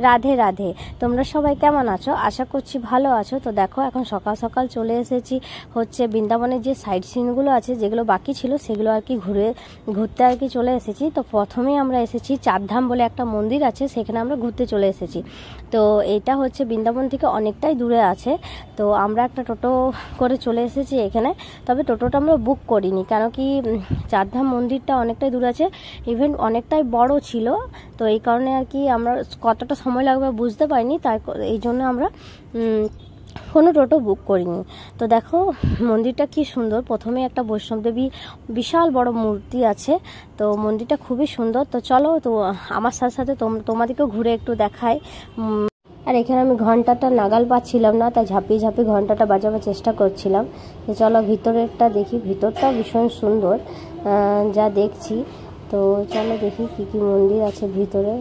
রাধে রাধে। তোমরা সবাই কেমন আছো? আশা করছি ভালো আছো। তো দেখো এখন সকাল সকাল চলে এসেছি হচ্ছে বৃন্দাবনের যে সাইড সিনগুলো আছে, যেগুলো বাকি ছিল সেগুলো আর কি ঘুরতে আর কি চলে এসেছি। তো প্রথমেই আমরা এসেছি চারধাম বলে একটা মন্দির আছে, সেখানে আমরা ঘুরতে চলে এসেছি। তো এটা হচ্ছে বৃন্দাবন থেকে অনেকটাই দূরে আছে। তো আমরা একটা টোটো করে চলে এসেছি এখানে। তবে টোটোটা আমরা বুক করিনি, কেন কি চারধাম মন্দিরটা অনেকটাই দূরে আছে, ইভেন অনেকটাই বড় ছিল। তো এই কারণে আর কি আমরা কতটা সময় লাগবে বুঝতে পারিনি, তাই এই জন্য আমরা কোনো টোটো বুক করিনি। তো দেখো মন্দিরটা কি সুন্দর। প্রথমে একটা বৈষ্ণবদেবী বিশাল বড় মূর্তি আছে, তো মন্দিরটা খুবই সুন্দর। তো চলো, তো আমার সাথে সাথে তোমাদেরকেও ঘুরে একটু দেখাই। আর এখানে আমি ঘন্টাটা নাগাল পাচ্ছিলাম না, তাই ঝাঁপিয়ে ঝাঁপিয়ে ঘন্টাটা বাজাবার চেষ্টা করছিলাম। তো চলো ভিতরেরটা দেখি, ভিতরটা ভীষণ সুন্দর যা দেখছি। তো চলো দেখি কি কি মন্দির আছে ভিতরে।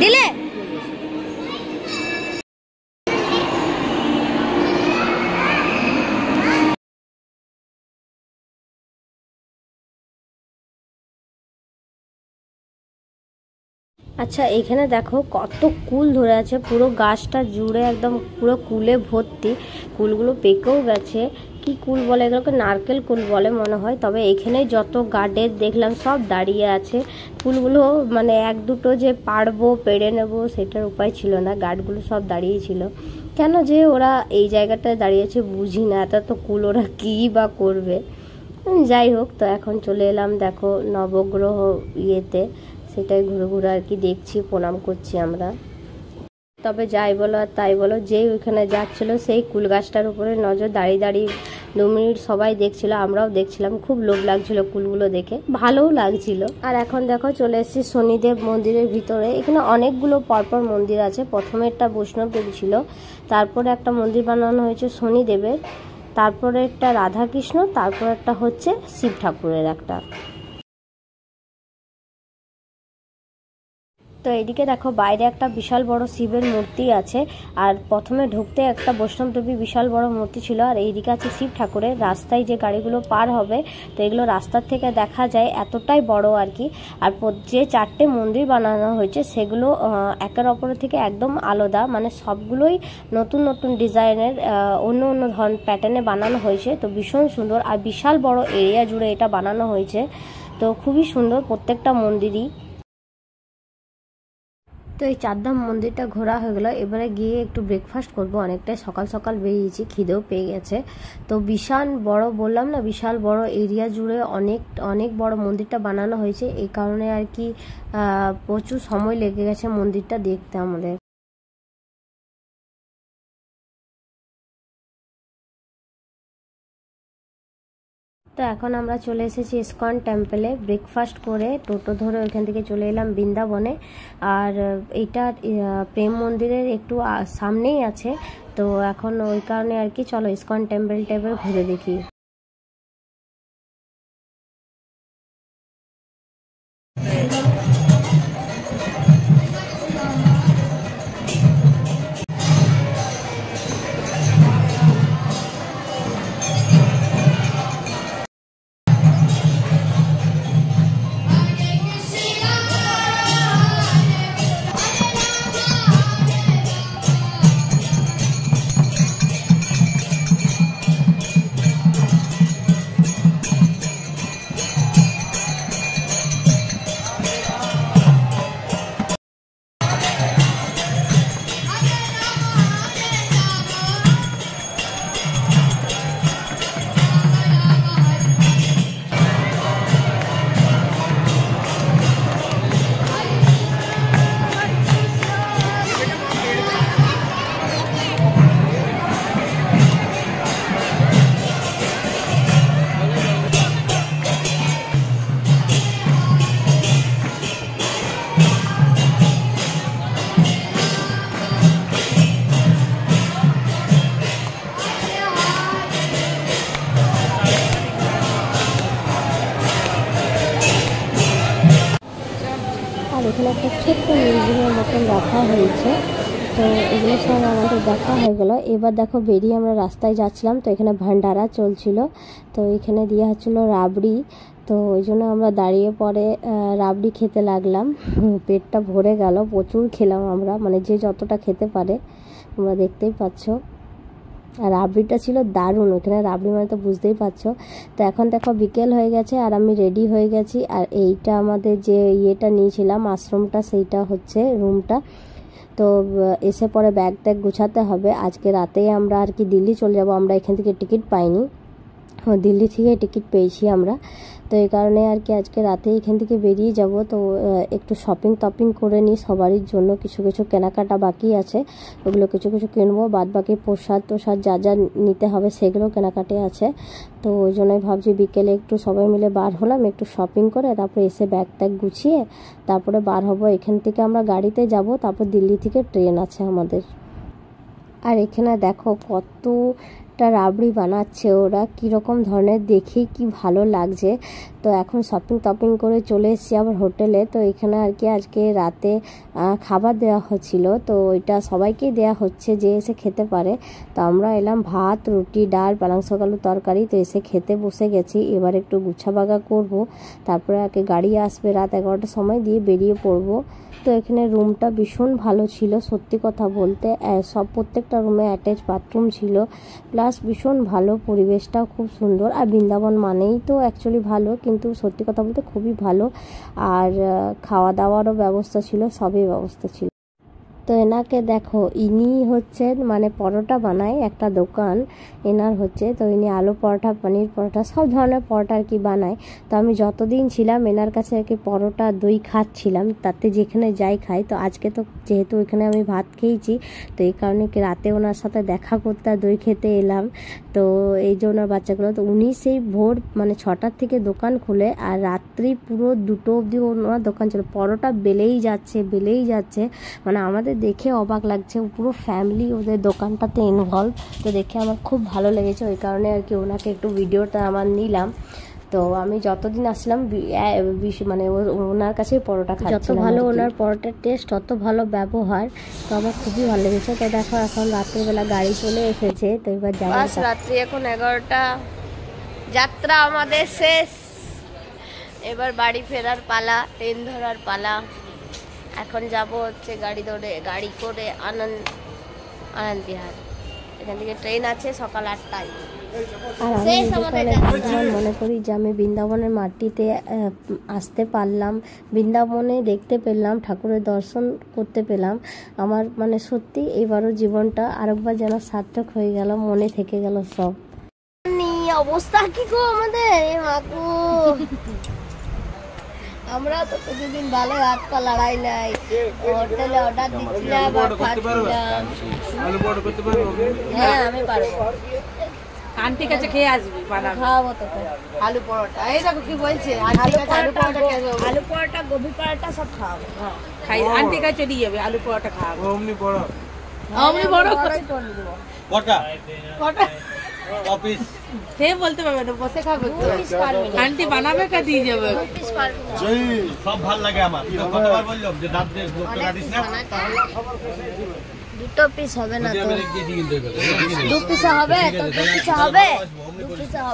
দিলে আচ্ছা, এখানে দেখো কত কুল ধরে আছে, পুরো গাছটা জুড়ে একদম পুরো কুলে ভর্তি। কুলগুলো পেকেও গেছে। কি কুল বলে এগুলোকে? নারকেল কুল বলে মনে হয়। তবে এখানে যত গার্ডের দেখলাম সব দাঁড়িয়ে আছে। কুলগুলো মানে এক দুটো যে পারবো পেড়ে নেব সেটার উপায় ছিল না, গার্ডগুলো সব দাঁড়িয়ে ছিল। কেন যে ওরা এই জায়গাটায় দাঁড়িয়েছে বুঝি না, এত তো কুল ওরা কী বা করবে। যাই হোক, তো এখন চলে এলাম দেখো নবগ্রহ ইয়েতে, সেটাই ঘুরে ঘুরে আর কি দেখছি, প্রণাম করছি আমরা। তবে যাই বলো আর তাই বলো, যেই ওইখানে যাচ্ছিলো সেই কুল গাছটার উপরে নজর দাঁড়িয়ে দাঁড়িয়ে 2 মিনিট সবাই দেখছিল, আমরাও দেখছিলাম। খুব লোভ লাগছিল কুলগুলো দেখে, ভালোও লাগছিল। আর এখন দেখো চলে এসেছি শনিদেব মন্দিরের ভিতরে। এখানে অনেকগুলো পরপর মন্দির আছে। প্রথমে একটা বৈষ্ণব দেবী ছিল, তারপরে একটা মন্দির বানানো হয়েছে শনিদেবের, তারপরে একটা রাধাকৃষ্ণ, তারপর একটা হচ্ছে শিব ঠাকুরের একটা। তো এইদিকে দেখো বাইরে একটা বিশাল বড় শিবের মূর্তি আছে, আর প্রথমে ঢুকতে একটা বৈষ্ণব দেবী বিশাল বড় মূর্তি ছিল, আর এইদিকে আছে শিব ঠাকুরের। রাস্তায় যে গাড়িগুলো পার হবে, তো এগুলো রাস্তার থেকে দেখা যায়, এতটাই বড় আর কি। আর যে 4টে মন্দির বানানো হয়েছে সেগুলো একের অপরের থেকে একদম আলাদা, মানে সবগুলোই নতুন নতুন ডিজাইনের অন্য অন্য ধরনের প্যাটার্নে বানানো হয়েছে। তো ভীষণ সুন্দর, আর বিশাল বড় এরিয়া জুড়ে এটা বানানো হয়েছে। তো খুবই সুন্দর প্রত্যেকটা মন্দিরই। তো এই চারধাম মন্দিরটা ঘোরা হয়ে গেলো, এবারে গিয়ে একটু ব্রেকফাস্ট করব। অনেকটাই সকাল সকাল বেরিয়েছি, খিদেও পেয়ে গেছে। তো বিশাল বড় বললাম না, বিশাল বড় এরিয়া জুড়ে অনেক অনেক বড় মন্দিরটা বানানো হয়েছে, এই কারণে আর কি প্রচুর সময় লেগে গেছে মন্দিরটা দেখতে আমাদের। তো এখন আমরা চলে এসেছি ইসকন টেম্পলে। ব্রেকফাস্ট করে টোটো ধরে ওইখান থেকে চলে এলাম বৃন্দাবনে। আর এইটা প্রেম মন্দিরের একটু সামনেই আছে, তো এখন ওই কারণে আর কি চলো ইসকন টেম্পল ঘুরে দেখি। আর এখানে একটা ছোট্ট মিউজিয়ামের মতন রাখা হয়েছে। তো এগুলো সব আমাদের দেখা হয়ে গেল। এবার দেখো বেরিয়ে আমরা রাস্তায় যাচ্ছিলাম, তো এখানে ভান্ডারা চলছিল, তো এখানে দেওয়া হচ্ছিলো রাবড়ি। তো ওই জন্য আমরা দাঁড়িয়ে পরে রাবড়ি খেতে লাগলাম। পেটটা ভরে গেল, প্রচুর খেলাম আমরা, মানে যে যতটা খেতে পারে তোমরা দেখতেই পাচ্ছ। আর রাবড়িটা ছিল দারুণ, ওখানে রাবড়ি মানে তো বুঝতেই পারছো। তো এখন দেখো বিকেল হয়ে গেছে আর আমি রেডি হয়ে গেছি। আর এইটা আমাদের যে ইয়েটা নিয়েছিলাম আশ্রমটা, সেইটা হচ্ছে রুমটা। তো এসে পরে ব্যাগ ট্যাগ গুছাতে হবে। আজকে রাতেই আমরা আর কি দিল্লি চলে যাব। আমরা এখান থেকে টিকিট পাইনি, দিল্লি থেকে টিকিট পেয়েছি আমরা। তো এই কারণে আর কি আজকে রাতে এখান থেকে বেরিয়ে যাব। তো একটু শপিং টপিং করে নিই সবারই জন্য, কিছু কিছু কেনাকাটা বাকি আছে, ওগুলো কিছু কিছু কিনবো। বাদ বাকি প্রসাদ টোসাদ যা যা নিতে হবে সেগুলো কেনাকাটি আছে। তো ওই জন্যই ভাবছি বিকেলে একটু সবাই মিলে বার হলাম, একটু শপিং করে তারপরে এসে ব্যাগ ট্যাগ গুছিয়ে তারপরে বার হব। এখান থেকে আমরা গাড়িতে যাব, তারপর দিল্লি থেকে ট্রেন আছে আমাদের। আর এখানে দেখো কতটা রাবড়ি বানাচ্ছে ওরা, কীরকম ধরনের, দেখে কি ভালো লাগছে। তো এখন শপিং টপিং করে চলে এসেছি আবার হোটেলে। তো এখানে আর কি আজকে রাতে খাবার দেওয়া হচ্ছিল, তো ওইটা সবাইকেই দেওয়া হচ্ছে যে এসে খেতে পারে। তো আমরা এলাম ভাত, রুটি, ডাল, পালং শাক, আলু তরকারি। তো এসে খেতে বসে গেছি। এবার একটু গুছাবাগা করব, তারপরে আগে গাড়ি আসবে রাত 11টার সময়, দিয়ে বেরিয়ে পড়বো। তো এখানে রুমটা ভীষণ ভালো ছিল সত্যি কথা বলতে, সব প্রত্যেকটা রুমে অ্যাটাচ বাথরুম ছিল, প্লাস ভীষণ ভালো, পরিবেশটাও খুব সুন্দর। আর বৃন্দাবন মানেই তো অ্যাকচুয়ালি ভালো, কিন্তু সত্যি কথা বলতে খুবই ভালো। আর খাওয়া দাওয়ারও ব্যবস্থা ছিল, সবই ব্যবস্থা ছিল। তো এনাকে দেখো, ইনি হচ্ছেন মানে পরোটা বানায় একটা দোকান এনার হচ্ছে। তো ইনি আলু পরোটা, পনির পরোটা, সব ধরনের পরোটা আর কি বানায়। তো আমি যতদিন ছিলাম এনার কাছে আর কি পরোটা দই খাচ্ছিলাম, তাতে যেখানে যাই খাই। তো আজকে তো যেহেতু ওইখানে আমি ভাত খেয়েছি, তো এই কারণে কি রাতে ওনার সাথে দেখা করতে আর দই খেতে এলাম। তো এই যে ওনার বাচ্চাগুলো, তো উনি সেই ভোর মানে 6টার থেকে দোকান খুলে আর রাত্রি পুরো 2টো অবধি ওনার দোকান ছিল। পরোটা বেলেই যাচ্ছে, মানে আমাদের দেখে অবাক লাগছে, পুরো ফ্যামিলি ওদের দোকানটাতে ইনভলভ। তো দেখে আমার খুব ভালো লেগেছে, ওই কারণে আর কি ওনাকে একটু ভিডিওটা আমার নিলাম। তো আমি যতদিন আসলাম মানে ওনার কাছেই পরোটা খাচ্ছি, যত ভালো ওনার পরোটার টেস্ট তত ভালো ব্যবহার। তো আমার খুবই ভালো লেগেছে। তো দেখো এখন রাত্রিবেলা গাড়ি চলে এসেছে, তো এবার যাবো। রাত্রি এখন 11টা, যাত্রা আমাদের শেষ, এবার বাড়ি ফেরার পালা, ট্রেন ধরার পালা। এখন যাব হচ্ছে গাড়ি করে আনন্দ বিহার, এখান থেকে ট্রেন আছে সকাল 8টায়। আর আমি মনে করি যে আমি বৃন্দাবনের মাটিতে আসতে পারলাম, বৃন্দাবনে দেখতে পেলাম, ঠাকুরের দর্শন করতে পেলাম। আমার মানে সত্যি এবারও জীবনটা আরেকবার যেন সার্থক হয়ে গেল, মনে থেকে গেল সব। অবস্থা কি গো আমাদের, আমরা তো প্রতিদিন ভালো হাত পা লড়াই নাই, হোটেলে অর্ডার দিচ্ছিলাম আর খাচ্ছিলাম। হ্যাঁ আমি পারবো, আন্টি কাছে খেয়ে আসবি, খাওয়াবো তোকে আলু পরোটা। এই দেখো কি বলছে, আলু পরোটা, গোবি পরোটা সব খাওয়াবো। খাই আন্টি কাছে চলে যাবে, আলু পরোটা খাওয়াবো। অমনি বড় করে দেবো। কটা অফিস হে বলতে পারবে না, বসে খাবে আন্টি বানাবে কা দিয়ে যাবে। সব ভালো লাগে আমার, কতবার বললাম যে দাঁত দিয়ে লোকটা কাটিস না। 2 পিস হবে না তো, 2 পিস হবে তো, 2 পিস হবে।